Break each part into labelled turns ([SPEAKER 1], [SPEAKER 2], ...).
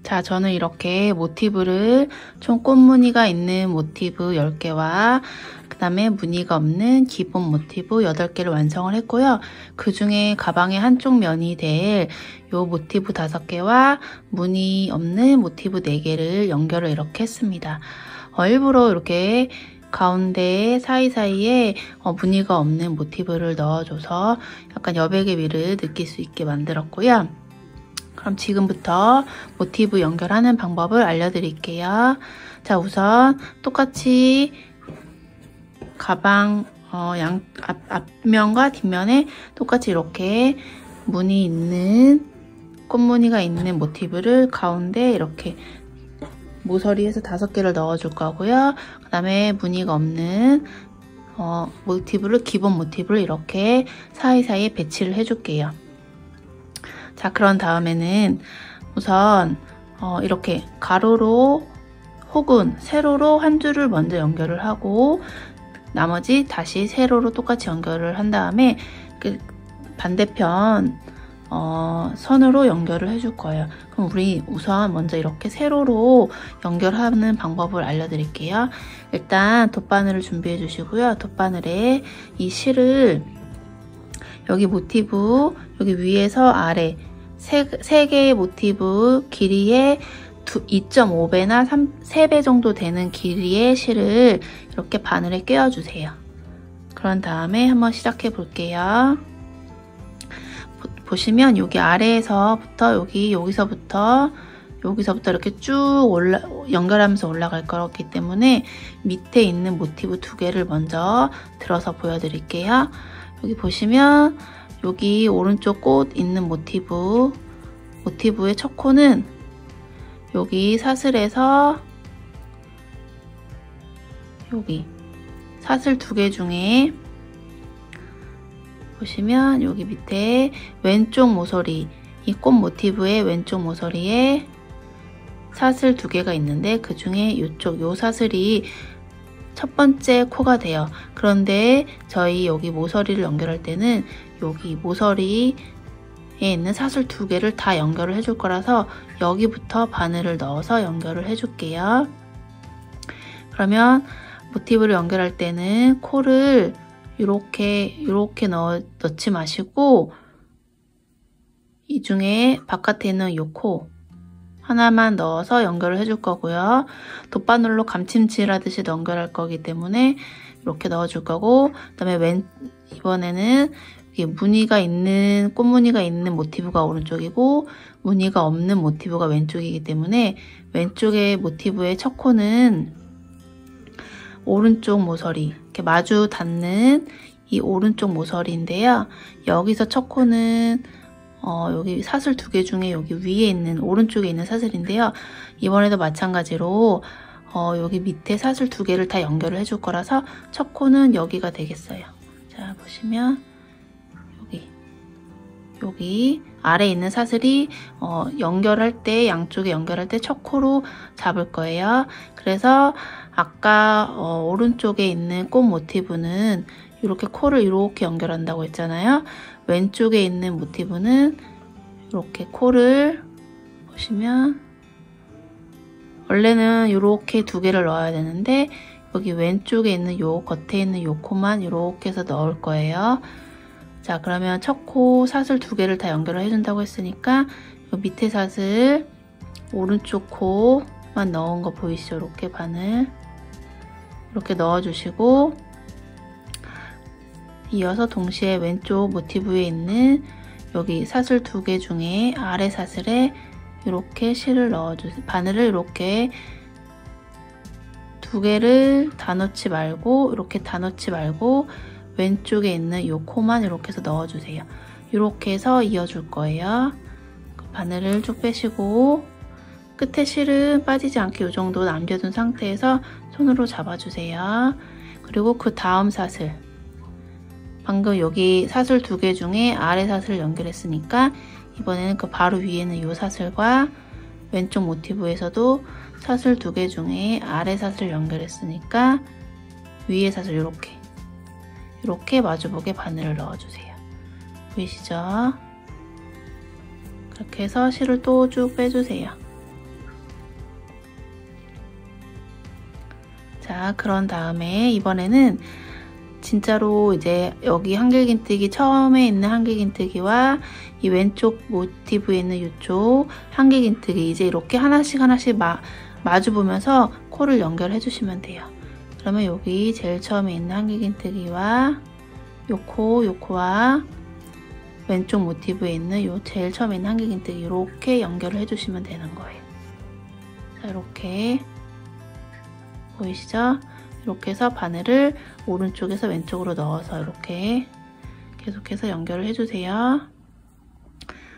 [SPEAKER 1] 자, 저는 이렇게 모티브를 총 꽃무늬가 있는 모티브 10개와 그 다음에 무늬가 없는 기본 모티브 8개를 완성을 했고요. 그 중에 가방의 한쪽 면이 될 요 모티브 5개와 무늬 없는 모티브 4개를 연결을 이렇게 했습니다. 일부러 이렇게 가운데 사이사이에 무늬가 없는 모티브를 넣어줘서 약간 여백의 미를 느낄 수 있게 만들었고요. 그럼 지금부터 모티브 연결하는 방법을 알려드릴게요. 자, 우선 똑같이 가방 앞면과 뒷면에 똑같이 이렇게 무늬 있는 꽃무늬가 있는 모티브를 가운데 이렇게 모서리에서 5개를 넣어줄 거고요. 그 다음에 무늬가 없는 모티브를 기본 모티브를 이렇게 사이사이에 배치를 해줄게요. 자, 그런 다음에는 우선 이렇게 가로로 혹은 세로로 한 줄을 먼저 연결을 하고 나머지 다시 세로로 똑같이 연결을 한 다음에 그 반대편 선으로 연결을 해줄 거예요. 그럼 우리 우선 먼저 이렇게 세로로 연결하는 방법을 알려드릴게요. 일단 돗바늘을 준비해 주시고요. 돗바늘에 이 실을 여기 모티브 여기 위에서 아래 3개의 모티브 길이에 2.5배나 3배 정도 되는 길이의 실을 이렇게 바늘에 꿰어주세요. 그런 다음에 한번 시작해 볼게요. 보시면 여기 아래에서부터 여기서부터 이렇게 쭉 연결하면서 올라갈 거기 때문에 밑에 있는 모티브 2개를 먼저 들어서 보여드릴게요. 여기 보시면 여기 오른쪽 꽃 있는 모티브의 첫 코는 여기 사슬에서 여기 사슬 2개 중에 보시면 여기 밑에 왼쪽 모서리 이 꽃 모티브의 왼쪽 모서리에 사슬 2개가 있는데 그 중에 요 사슬이 첫 번째 코가 돼요. 그런데 저희 여기 모서리를 연결할 때는 여기 모서리에 있는 사슬 2개를 다 연결을 해줄 거라서 여기부터 바늘을 넣어서 연결을 해줄게요. 그러면 모티브를 연결할 때는 코를 이렇게 넣지 마시고 이 중에 바깥에 있는 이 코 하나만 넣어서 연결을 해줄 거고요. 돗바늘로 감침질하듯이 연결할 거기 때문에 이렇게 넣어줄 거고 그 다음에 이번에는 무늬가 있는 꽃무늬가 있는 모티브가 오른쪽이고 무늬가 없는 모티브가 왼쪽이기 때문에 왼쪽의 모티브의 첫 코는 오른쪽 모서리 이렇게 마주 닿는 이 오른쪽 모서리인데요. 여기서 첫 코는 여기 사슬 2개 중에 여기 위에 있는 오른쪽에 있는 사슬인데요. 이번에도 마찬가지로 여기 밑에 사슬 2개를 다 연결을 해줄 거라서 첫 코는 여기가 되겠어요. 자, 보시면 여기 아래에 있는 사슬이 연결할 때 양쪽에 연결할 때 첫 코로 잡을 거예요. 그래서 아까 오른쪽에 있는 꽃 모티브는 이렇게 코를 이렇게 연결한다고 했잖아요. 왼쪽에 있는 모티브는 이렇게 코를 보시면 원래는 이렇게 2개를 넣어야 되는데 여기 왼쪽에 있는 요 겉에 있는 요 코만 이렇게 해서 넣을 거예요. 자, 그러면 첫 코 사슬 2개를 다 연결을 해준다고 했으니까 요 밑에 사슬 오른쪽 코만 넣은 거 보이시죠? 이렇게 바늘 이렇게 넣어주시고 이어서 동시에 왼쪽 모티브에 있는 여기 사슬 2개 중에 아래 사슬에 이렇게 실을 넣어주세요. 바늘을 이렇게 2개를 다 넣지 말고 이렇게 다 넣지 말고 왼쪽에 있는 이 코만 이렇게 해서 넣어주세요. 이렇게 해서 이어줄 거예요. 바늘을 쭉 빼시고 끝에 실은 빠지지 않게 이 정도 남겨둔 상태에서 손으로 잡아주세요. 그리고 그 다음 사슬 방금 여기 사슬 2개 중에 아래 사슬을 연결했으니까 이번에는 그 바로 위에는 이 사슬과 왼쪽 모티브에서도 사슬 2개 중에 아래 사슬을 연결했으니까 위에 사슬 이렇게 마주보게 바늘을 넣어주세요. 보이시죠? 그렇게 해서 실을 또 쭉 빼주세요. 자, 그런 다음에 이번에는 진짜로 이제 여기 한길긴뜨기 처음에 있는 한길긴뜨기와 이 왼쪽 모티브에 있는 이쪽 한길긴뜨기 이제 이렇게 하나씩 마주 보면서 코를 연결해 주시면 돼요. 그러면 여기 제일 처음에 있는 한길긴뜨기와 요 코와 왼쪽 모티브에 있는 요 제일 처음에 있는 한길긴뜨기 이렇게 연결을 해주시면 되는 거예요. 자, 이렇게 보이시죠? 이렇게 해서 바늘을 오른쪽에서 왼쪽으로 넣어서 이렇게 계속해서 연결을 해주세요.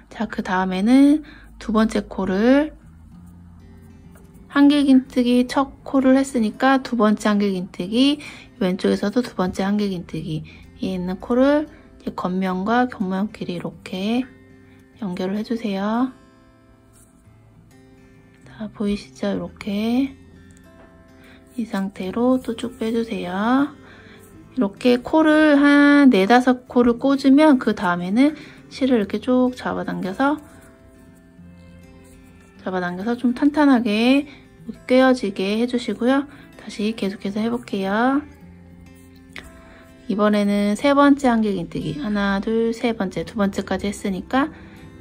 [SPEAKER 1] 자, 그 다음에는 두 번째 코를 한길긴뜨기 첫 코를 했으니까 두 번째 한길긴뜨기 왼쪽에서도 두 번째 한길긴뜨기에 있는 코를 겉면과 겉면끼리 이렇게 연결을 해주세요. 자, 보이시죠? 이렇게 이 상태로 또 쭉 빼주세요. 이렇게 코를 한 4-5코를 꽂으면 그 다음에는 실을 이렇게 쭉 잡아당겨서 좀 탄탄하게 꿰어지게 해주시고요. 다시 계속해서 해볼게요. 이번에는 세 번째 한길긴뜨기 하나, 둘, 세 번째, 두 번째까지 했으니까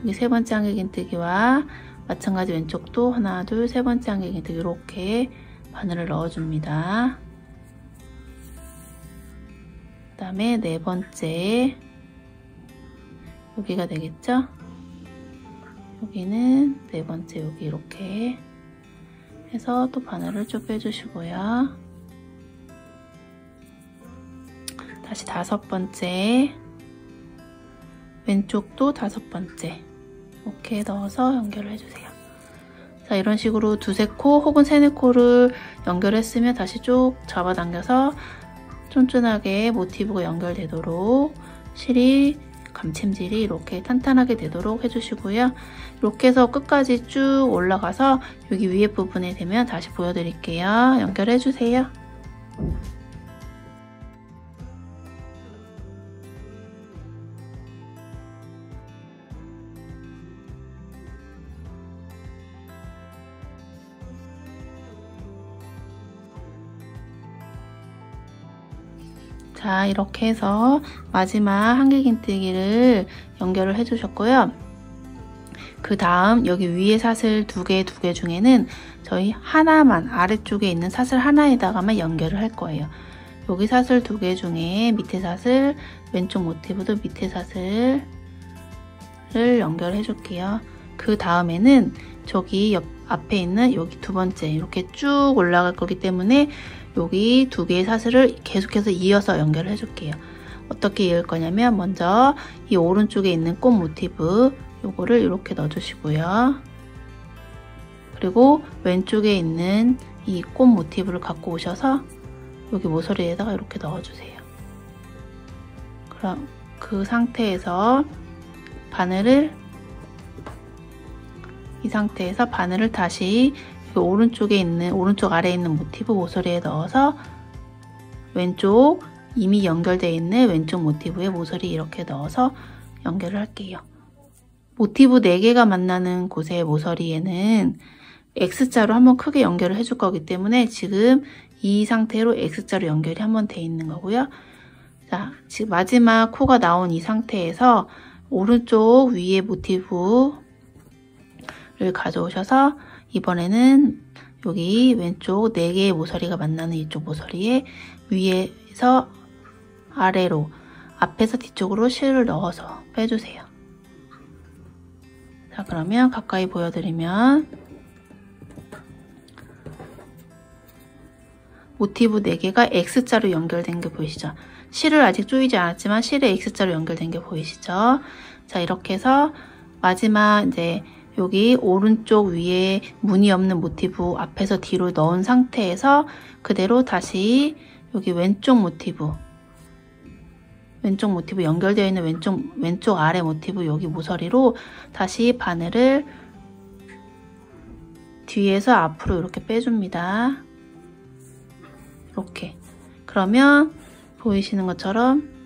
[SPEAKER 1] 여기 세 번째 한길긴뜨기와 마찬가지 왼쪽도 하나, 둘, 세 번째 한길긴뜨기 이렇게 바늘을 넣어줍니다. 그 다음에 네 번째 여기가 되겠죠? 여기는 네 번째 여기 이렇게 해서 또 바늘을 쭉 빼주시고요. 다시 다섯 번째 왼쪽도 다섯 번째 이렇게 넣어서 연결을 해주세요. 자, 이런 식으로 두세 코 혹은 세네 코를 연결했으면 다시 쭉 잡아당겨서 쫀쫀하게 모티브가 연결되도록 감침질이 이렇게 탄탄하게 되도록 해주시고요. 이렇게 해서 끝까지 쭉 올라가서 여기 위에 부분에 되면 다시 보여드릴게요. 연결해주세요. 자, 이렇게 해서 마지막 한길긴뜨기를 연결을 해주셨고요. 그 다음 여기 위에 사슬 두 개 중에는 저희 하나만 아래쪽에 있는 사슬 하나에다가만 연결을 할 거예요. 여기 사슬 두 개 중에 밑에 사슬, 왼쪽 모티브도 밑에 사슬을 연결해 줄게요. 그 다음에는 저기 앞에 있는 여기 두 번째 이렇게 쭉 올라갈 거기 때문에 여기 두 개의 사슬을 계속해서 이어서 연결을 해줄게요. 어떻게 이을 거냐면 먼저 이 오른쪽에 있는 꽃 모티브 요거를 이렇게 넣어주시고요. 그리고 왼쪽에 있는 이 꽃 모티브를 갖고 오셔서 여기 모서리에다가 이렇게 넣어주세요. 그럼 그 상태에서 이 상태에서 바늘을 다시 오른쪽 아래에 있는 모티브 모서리에 넣어서 이미 연결되어 있는 왼쪽 모티브에 모서리 이렇게 넣어서 연결을 할게요. 모티브 4개가 만나는 곳의 모서리에는 X자로 한번 크게 연결을 해줄 거기 때문에 지금 이 상태로 X자로 연결이 한번 돼 있는 거고요. 자, 지금 마지막 코가 나온 이 상태에서 오른쪽 위에 모티브를 가져오셔서 이번에는 여기 왼쪽 4개의 모서리가 만나는 이쪽 모서리에 위에서 아래로 앞에서 뒤쪽으로 실을 넣어서 빼주세요. 자, 그러면 가까이 보여드리면 모티브 4개가 X자로 연결된 게 보이시죠? 실을 아직 조이지 않았지만 실에 X자로 연결된 게 보이시죠? 자, 이렇게 해서 마지막 이제 여기 오른쪽 위에 무늬 없는 모티브 앞에서 뒤로 넣은 상태에서 그대로 다시 여기 왼쪽 모티브 연결되어 있는 왼쪽 아래 모티브 여기 모서리로 다시 바늘을 뒤에서 앞으로 이렇게 빼줍니다. 이렇게. 그러면 보이시는 것처럼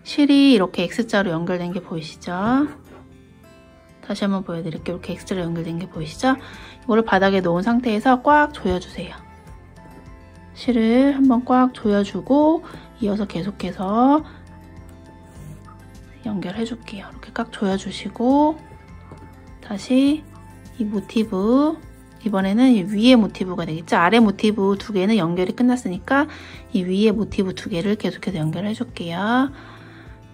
[SPEAKER 1] 실이 이렇게 X자로 연결된 게 보이시죠? 다시 한번 보여드릴게요. 이렇게 X자로 연결된 게 보이시죠? 이거를 바닥에 놓은 상태에서 꽉 조여주세요. 실을 한번 꽉 조여주고 이어서 계속해서 연결해 줄게요. 이렇게 꽉 조여주시고 다시 이 모티브, 이번에는 이 위에 모티브가 되겠죠? 아래 모티브 두 개는 연결이 끝났으니까 이 위에 모티브 두 개를 계속해서 연결해 줄게요.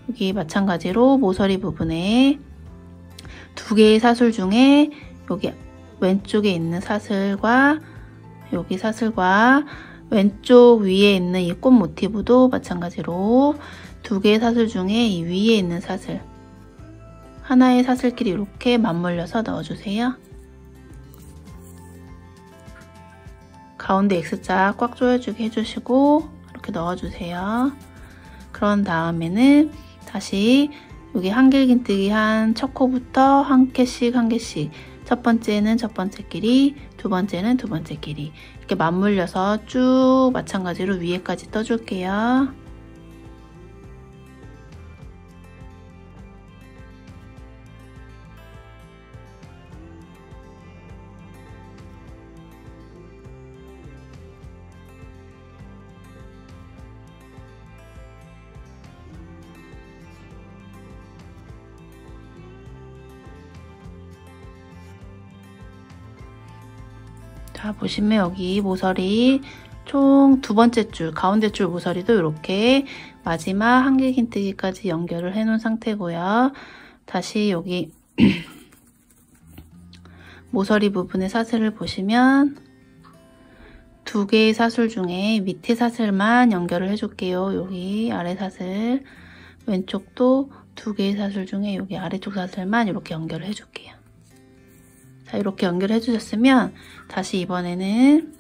[SPEAKER 1] 여기 마찬가지로 모서리 부분에 두 개의 사슬 중에 여기 왼쪽에 있는 사슬과 여기 사슬과 왼쪽 위에 있는 이 꽃 모티브도 마찬가지로 두 개의 사슬 중에 이 위에 있는 사슬, 하나의 사슬끼리 이렇게 맞물려서 넣어주세요. 가운데 X자 꽉 조여주게 해주시고 이렇게 넣어주세요. 그런 다음에는 다시 여기 한길긴뜨기 한 첫 코부터 한 개씩 한 개씩, 첫 번째는 첫 번째끼리, 두 번째는 두 번째끼리 이렇게 맞물려서 쭉 마찬가지로 위에까지 떠줄게요. 자, 보시면 여기 모서리 총 두 번째 줄, 가운데 줄 모서리도 이렇게 마지막 한길긴뜨기까지 연결을 해 놓은 상태고요. 다시 여기 모서리 부분의 사슬을 보시면 두 개의 사슬 중에 밑에 사슬만 연결을 해줄게요. 여기 아래 사슬, 왼쪽도 두 개의 사슬 중에 여기 아래쪽 사슬만 이렇게 연결을 해줄게요. 자, 이렇게 연결해 주셨으면 다시 이번에는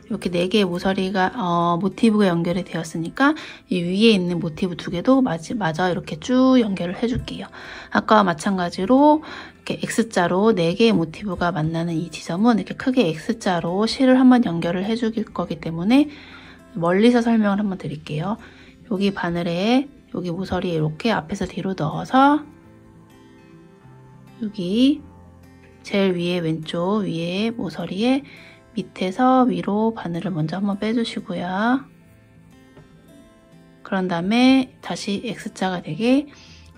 [SPEAKER 1] 이렇게 4개의 모서리가 모티브가 연결이 되었으니까 이 위에 있는 모티브 두 개도 마저 이렇게 쭉 연결을 해줄게요. 아까와 마찬가지로 이렇게 X자로 4개의 모티브가 만나는 이 지점은 이렇게 크게 X자로 실을 한번 연결을 해줄 거기 때문에 멀리서 설명을 한번 드릴게요. 여기 바늘에 여기 모서리에 이렇게 앞에서 뒤로 넣어서 여기 제일 위에 왼쪽 위에 모서리에 밑에서 위로 바늘을 먼저 한번 빼주시고요. 그런 다음에 다시 X자가 되게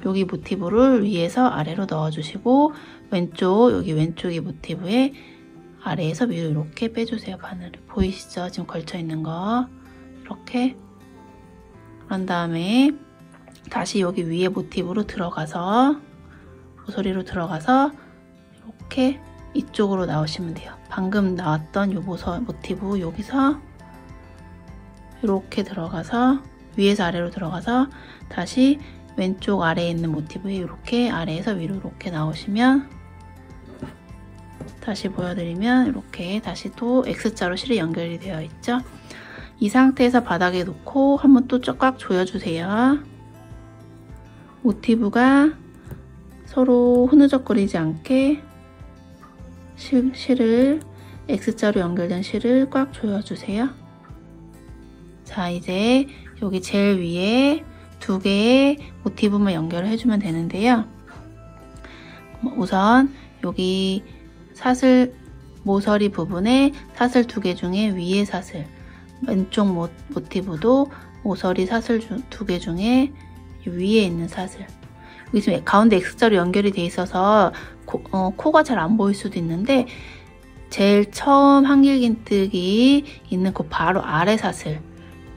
[SPEAKER 1] 여기 모티브를 위에서 아래로 넣어주시고 왼쪽 여기 왼쪽이 모티브에 아래에서 위로 이렇게 빼주세요. 바늘을 보이시죠? 지금 걸쳐 있는 거 이렇게. 그런 다음에 다시 여기 위에 모티브로 들어가서 모서리로 들어가서 이렇게 이쪽으로 나오시면 돼요. 방금 나왔던 요 모티브 여기서 이렇게 들어가서 위에서 아래로 들어가서 다시 왼쪽 아래에 있는 모티브에 이렇게 아래에서 위로 이렇게 나오시면 다시 보여드리면 이렇게 다시 또 X자로 실이 연결이 되어 있죠. 이 상태에서 바닥에 놓고 한번 또 꽉 조여주세요. 모티브가 서로 흐느적거리지 않게 실을 X자로 연결된 실을 꽉 조여주세요. 자, 이제 여기 제일 위에 두 개의 모티브만 연결을 해주면 되는데요. 우선 여기 사슬 모서리 부분에 사슬 두 개 중에 위에 사슬, 왼쪽 모티브도 모서리 사슬 두 개 중에 위에 있는 사슬. 여기 지금 가운데 X자로 연결이 돼 있어서 코가 잘 안 보일 수도 있는데 제일 처음 한길긴뜨기 있는 그 바로 아래 사슬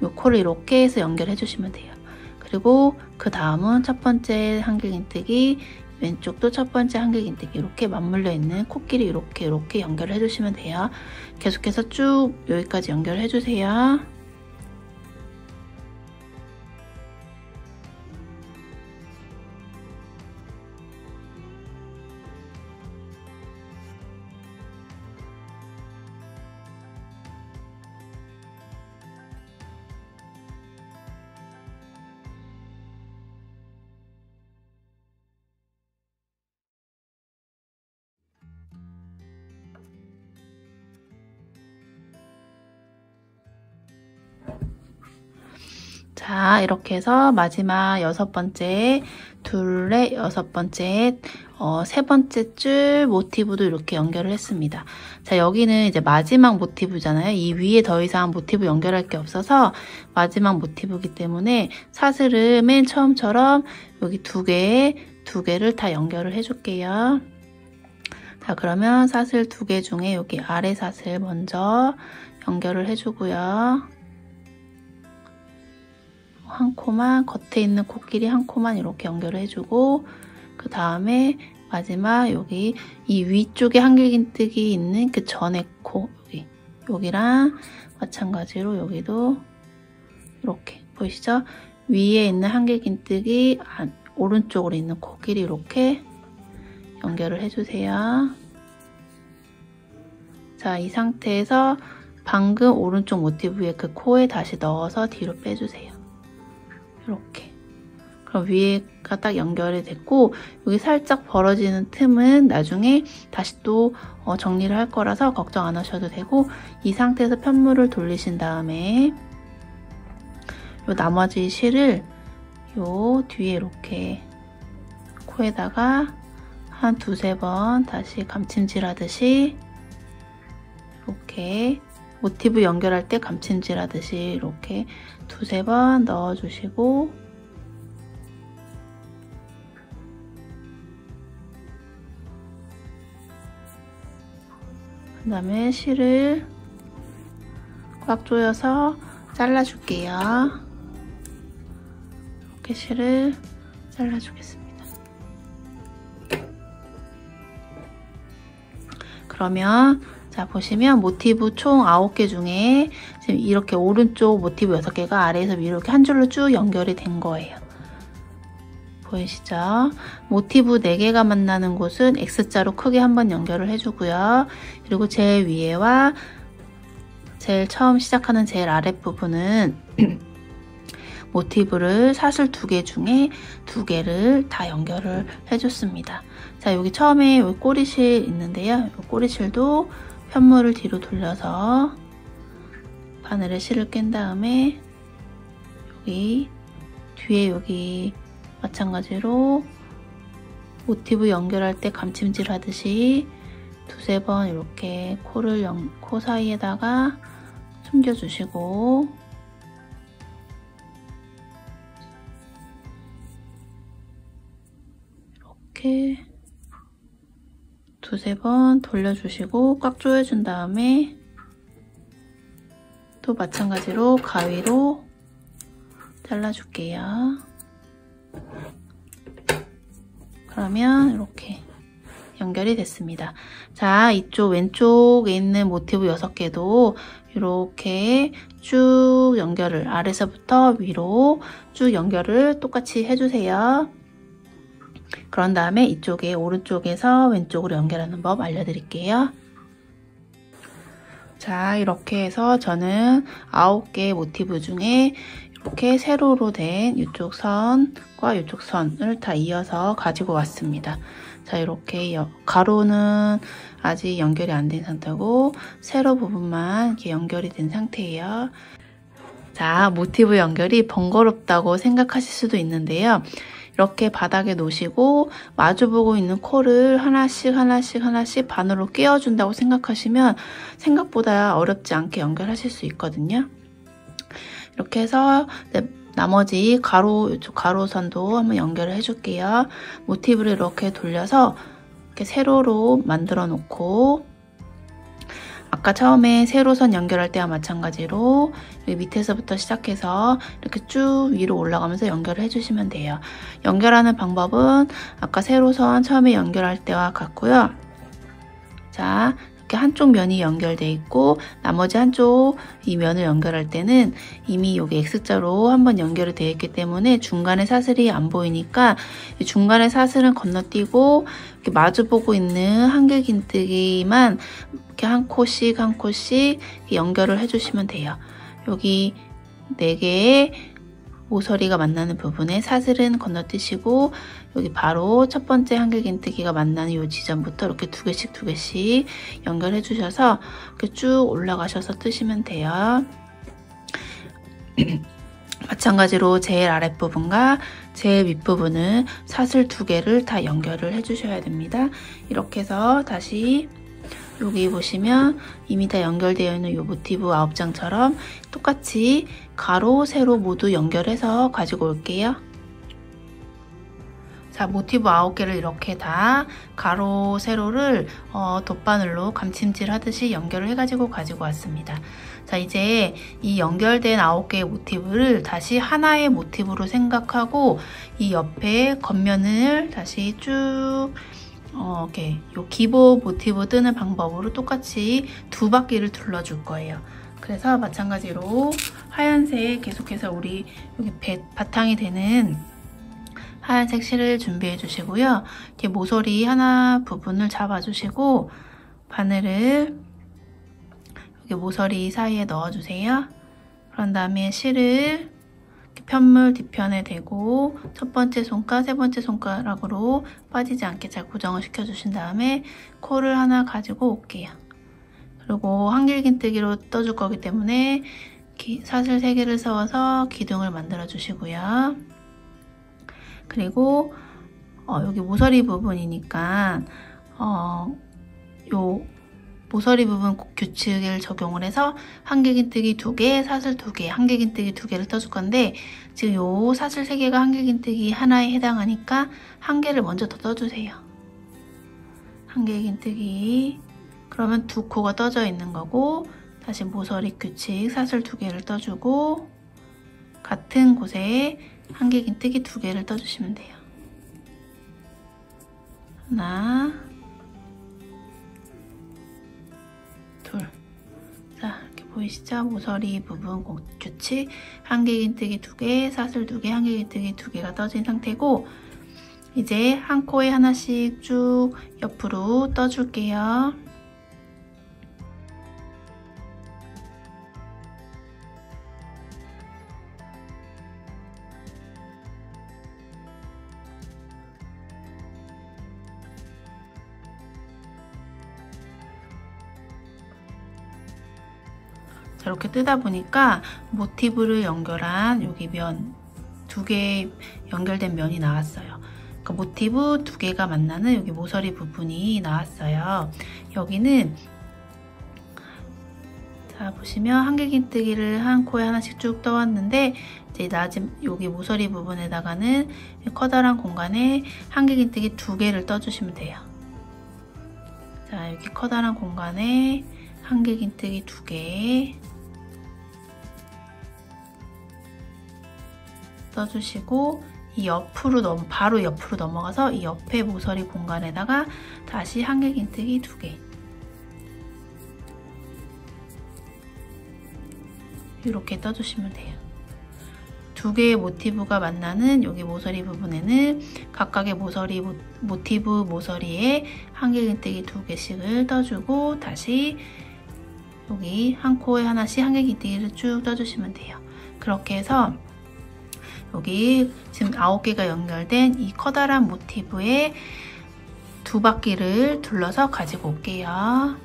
[SPEAKER 1] 이 코를 이렇게 해서 연결해 주시면 돼요. 그리고 그 다음은 첫 번째 한길긴뜨기, 왼쪽도 첫 번째 한길긴뜨기 이렇게 맞물려 있는 코끼리 이렇게 연결해 주시면 돼요. 계속해서 쭉 여기까지 연결해 주세요. 자, 이렇게 해서 마지막 6번째, 둘레 6번째, 세 번째 줄 모티브도 이렇게 연결을 했습니다. 자, 여기는 이제 마지막 모티브잖아요. 이 위에 더 이상 모티브 연결할 게 없어서 마지막 모티브이기 때문에 사슬을 맨 처음처럼 여기 두 개를 다 연결을 해줄게요. 자, 그러면 사슬 2개 중에 여기 아래 사슬 먼저 연결을 해주고요. 한 코만, 겉에 있는 코끼리 한 코만 이렇게 연결을 해주고, 그 다음에 마지막 여기 이 위쪽에 한길긴뜨기 있는 그 전에 코, 여기랑 마찬가지로 여기도 이렇게 보이시죠? 위에 있는 한길긴뜨기 오른쪽으로 있는 코끼리 이렇게 연결을 해주세요. 자, 이 상태에서 방금 오른쪽 모티브의 그 코에 다시 넣어서 뒤로 빼주세요. 이렇게. 그럼 위에가 딱 연결이 됐고, 여기 살짝 벌어지는 틈은 나중에 다시 또 정리를 할 거라서 걱정 안 하셔도 되고, 이 상태에서 편물을 돌리신 다음에 요 나머지 실을 요 뒤에 이렇게 코에다가 한 2-3번 다시 감침질 하듯이 이렇게 모티브 연결할 때 감침질 하듯이 이렇게 2-3번 넣어주시고, 그 다음에 실을 꽉 조여서 잘라줄게요. 이렇게 실을 잘라주겠습니다. 그러면 자, 보시면 모티브 총 9개 중에 지금 이렇게 오른쪽 모티브 6개가 아래에서 위로 이렇게 한 줄로 쭉 연결이 된 거예요. 보이시죠? 모티브 4개가 만나는 곳은 X자로 크게 한번 연결을 해주고요. 그리고 제일 위에와 제일 처음 시작하는 제일 아랫부분은 모티브를 사슬 2개 중에 2개를 다 연결을 해줬습니다. 자, 여기 처음에 여기 꼬리실 있는데요. 이 꼬리실도 편물을 뒤로 돌려서 바늘에 실을 깬 다음에 여기 뒤에 여기 마찬가지로 모티브 연결할 때 감침질 하듯이 2-3번 이렇게 코 사이에다가 숨겨주시고, 이렇게 2-3번 돌려주시고 꽉 조여준 다음에 또 마찬가지로 가위로 잘라줄게요. 그러면 이렇게 연결이 됐습니다. 자, 이쪽 왼쪽에 있는 모티브 6개도 이렇게 쭉 연결을 아래서부터 위로 쭉 연결을 똑같이 해주세요. 그런 다음에 이쪽에 오른쪽에서 왼쪽으로 연결하는 법 알려드릴게요. 자, 이렇게 해서 저는 9개의 모티브 중에 이렇게 세로로 된 이쪽 선과 이쪽 선을 다 이어서 가지고 왔습니다. 자, 이렇게 가로는 아직 연결이 안 된 상태고 세로 부분만 이렇게 연결이 된 상태예요. 자, 모티브 연결이 번거롭다고 생각하실 수도 있는데요. 이렇게 바닥에 놓으시고 마주보고 있는 코를 하나씩 반으로 끼워준다고 생각하시면 생각보다 어렵지 않게 연결하실 수 있거든요. 이렇게 해서 나머지 이쪽 가로선도 한번 연결을 해줄게요. 모티브를 이렇게 돌려서 이렇게 세로로 만들어 놓고, 아까 처음에 세로선 연결할 때와 마찬가지로 여기 밑에서부터 시작해서 이렇게 쭉 위로 올라가면서 연결을 해주시면 돼요. 연결하는 방법은 아까 세로선 처음에 연결할 때와 같고요. 자, 이렇게 한쪽 면이 연결돼 있고 나머지 한쪽 이 면을 연결할 때는 이미 여기 X자로 한번 연결이 되어 있기 때문에 중간에 사슬이 안 보이니까 이 중간에 사슬은 건너뛰고 이렇게 마주보고 있는 한길긴뜨기만 이렇게 한 코씩 연결을 해주시면 돼요. 여기 4개의 모서리가 만나는 부분에 사슬은 건너뛰시고 여기 바로 첫 번째 한길긴뜨기가 만나는 이 지점부터 이렇게 2개씩 연결해 주셔서 이렇게 쭉 올라가셔서 뜨시면 돼요. 마찬가지로 제일 아랫부분과 제일 윗부분은 사슬 2개를 다 연결을 해주셔야 됩니다. 이렇게 해서 다시 여기 보시면 이미 다 연결되어 있는 이 모티브 9장처럼 똑같이 가로, 세로 모두 연결해서 가지고 올게요. 자, 모티브 9개를 이렇게 다 가로, 세로를 돗바늘로 감침질 하듯이 연결을 해가지고 가지고 왔습니다. 자, 이제 이 연결된 9개의 모티브를 다시 하나의 모티브로 생각하고 이 옆에 겉면을 다시 쭉 이렇게 요 기본 모티브 뜨는 방법으로 똑같이 2바퀴를 둘러줄 거예요. 그래서 마찬가지로 하얀색 계속해서 우리 여기 바탕이 되는 하얀색 실을 준비해 주시고요. 이렇게 모서리 하나 부분을 잡아 주시고 바늘을 여기 모서리 사이에 넣어 주세요. 그런 다음에 실을 편물 뒤편에 대고 첫 번째 손가락, 세 번째 손가락으로 빠지지 않게 잘 고정을 시켜 주신 다음에 코를 하나 가지고 올게요. 그리고 한길긴뜨기로 떠줄 거기 때문에 사슬 3개를 세워서 기둥을 만들어 주시고요. 그리고 여기 모서리 부분이니까 요 모서리 부분 규칙을 적용을 해서 한길긴뜨기 2개, 사슬 2개, 한길긴뜨기 2개를 떠줄 건데 지금 요 사슬 3개가 한길긴뜨기 하나에 해당하니까 1개를 먼저 더 떠주세요. 한길긴뜨기 그러면 2코가 떠져 있는 거고 다시 모서리 규칙 사슬 2개를 떠주고 같은 곳에 한길긴뜨기 2개를 떠주시면 돼요. 하나, 둘. 자, 이렇게 보이시죠? 모서리 부분 규칙 한길긴뜨기 2개, 사슬 2개, 한길긴뜨기 2개가 떠진 상태고 이제 한 코에 하나씩 쭉 옆으로 떠줄게요. 자, 이렇게 뜨다 보니까 모티브를 연결한 여기 면 2개 연결된 면이 나왔어요. 그러니까 모티브 2개가 만나는 여기 모서리 부분이 나왔어요. 여기는 자 보시면 한길긴뜨기를 한 코에 하나씩 쭉 떠왔는데 이제 낮은 여기 모서리 부분에다가는 커다란 공간에 한길긴뜨기 2개를 떠주시면 돼요. 자, 여기 커다란 공간에 한길긴뜨기 2개 떠주시고 이 옆으로 바로 옆으로 넘어가서 이 옆에 모서리 공간에다가 다시 한길긴뜨기 2개 이렇게 떠주시면 돼요. 2개의 모티브가 만나는 여기 모서리 부분에는 각각의 모티브 모서리에 한길긴뜨기 2개씩을 떠주고 다시 여기 한 코에 하나씩 한길긴뜨기를 쭉 떠주시면 돼요. 그렇게 해서 여기 지금 9개가 연결된 이 커다란 모티브에 2바퀴를 둘러서 가지고 올게요.